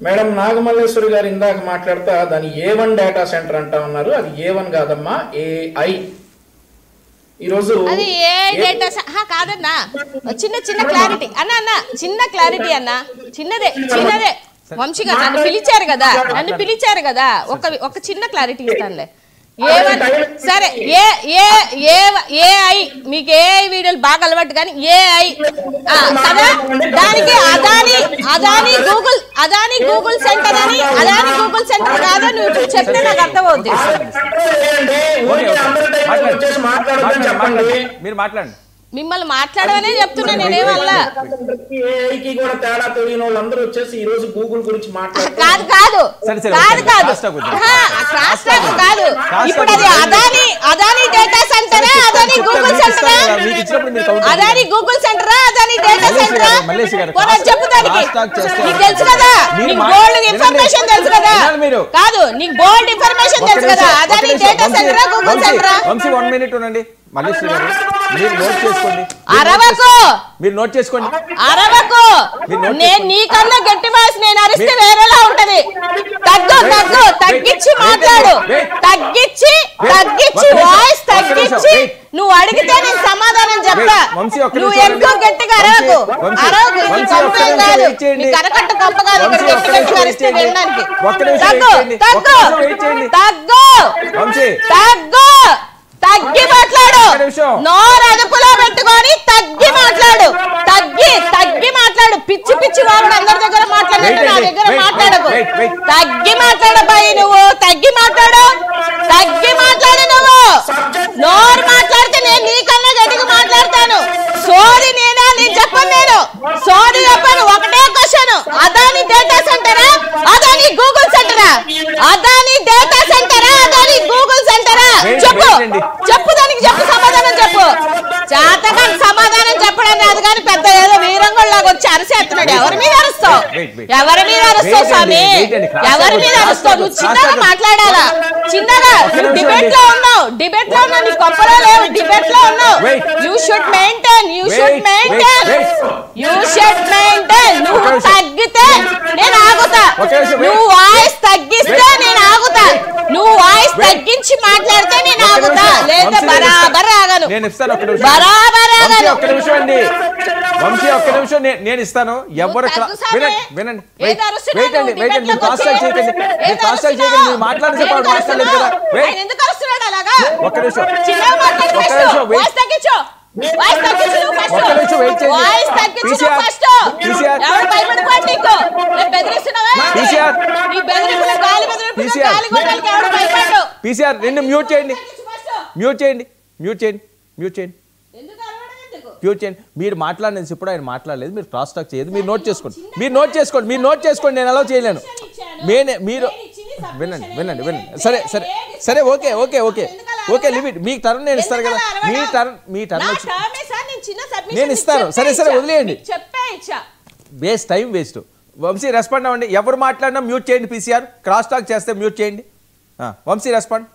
Madam Nagamalleswari గారు ఇందాక మాట్లాడుతా దాని A1 డేటా సెంటర్ అంటా ఉన్నారు. అది A1 కాదమ్మా, AI. ఈరోజు అది AI డేటా కాదన్నా. చిన్న చిన్న క్లారిటీ అన్న చిన్న క్లారిటీ అన్న, చిన్నదే వంశీ గారు నన్ను పిలిచారు కదా ఒక చిన్న క్లారిటీ ఇస్తానులే. సరే AI మీకు AI వీడియోలు బాగా అలవాటు కానీ AI కదా, దానికి అదాని గూగుల్ సెంటర్ అని గూగుల్ సెంటర్ కాదా నువ్వు చెప్తే నాకు అర్థమవుద్ది. మీరు మాట్లాడండి. మిమ్మల్ని మాట్లాడమనే చెప్తున్నా నేనేమల్లా. తేడా తెలియని వాళ్ళందరూ వచ్చేసి ఈ రోజు గూగుల్ గురించి కాదు ఇప్పుడు అది అదాని డేటా సెంటరా, అదాని గూగుల్ సెంటరా, అదాని గూగుల్ సెంటరా, అదాని డేటా సెంటరా చెప్పు. దానికి నీకు తెలుసు కదా, నీకు బోల్డ్ ఇన్ఫర్మేషన్ తెలుసు కదా. కాదు నీకు బోల్డ్ ఇన్ఫర్మేషన్ తెలుసు కదా. అదాని డేటా సెంటరా, గూగుల్ సెంటరా. 1 minute ఉండండి మల్లేశ్వరి గారు, మీరు నోట్ చేసుకోండి. నేను నీకన్నా గట్టి వాయిస్ నేను అరిస్తే వేరేలా ఉంటది. తగ్గించి మాట్లాడు, తగ్గించి వాయిస్ తగ్గించి నువ్వు అడిగితే నేను సమాధానం చెప్తా. నువ్వు ఎక్కువ గట్టిగా అరవకు. కరకట్ట గొప్ప కాదు గట్టిగా అరిస్తే వెళ్ళడానికి. తగ్గి మాట్లాడు, నోరు అదుపులో పెట్టుకొని తగ్గి మాట్లాడు. పిచ్చి వాడు అందరి దగ్గర మాట్లాడినట్టు నా దగ్గర మాట్లాడకు. తగ్గి మాట్లాడబాయి, నువ్వు తగ్గి మాట్లాడు నువ్వు. నోరు మాట్లాడితే నేను నీకన్నా గట్టిగా మాట్లాడతాను. సోది నేను చెప్పను. ఒకటే క్వశ్చన్, అదాని డేటా సెంటరా, అదాని గూగుల్ సెంటరా, అదాని డేటా సెంటరా, అదాని గూగుల్ సెంటరా చెప్పు దానికి సమాధానం చెప్పు. చేతకాని సమాధానం చెప్పడం రాదు కానీ పెద్ద ఏదో వీరంగంలాగా వచ్చి అరిసేస్తున్నాడు. ఎవరి మీద అరుస్తావు స్వామి? ఎవరి మీద అరుస్తావు? నువ్వు చిన్నగా మాట్లాడాలా, చిన్నగా. నువ్వు డిబేట్ లో ఉన్నావు, నీ కొప్పలో లేవు, డిబేట్ లో ఉన్నావు. You should maintain. నువ్వు తగ్గితే నేను ఆగుతా, నువ్వు వాయిస్ తగ్గిస్తే నేను ఆగుతా, నువ్వు వాయిస్ తగ్గించి మాట్లాడితే నేను ఆగుతా, లేదా బరాబర్ ఆగను. ఒక్క నిమిషం అండి వంశీ, ఒక్క నిమిషం నేను ఇస్తాను. ఎవరు వినండి, మాట్లాడలేదు కదా. ఒక్క నిమిషం పీసీఆర్ నిన్ను మ్యూట్ చేయండి. మీరు మాట్లాడినది ఇప్పుడు ఆయన మాట్లాడలేదు, మీరు క్రాస్ టాక్ చేయదు. మీరు నోట్ చేసుకోండి. నేను అలా చేయలేను. మీరు వినండి. సరే ఓకే లిమిట్. మీ టర్న్ నేను ఇస్తాను కదా, మీ టర్న్ నేను ఇస్తాను. సరే వదిలేయండి. Time waste. వంశీ రెస్పాండ్ అవ్వండి. ఎవరు మాట్లాడినా మ్యూట్ చేయండి. పీసీఆర్ క్రాస్ టాక్ చేస్తే మ్యూట్ చేయండి. వంశీ రెస్పాండ్.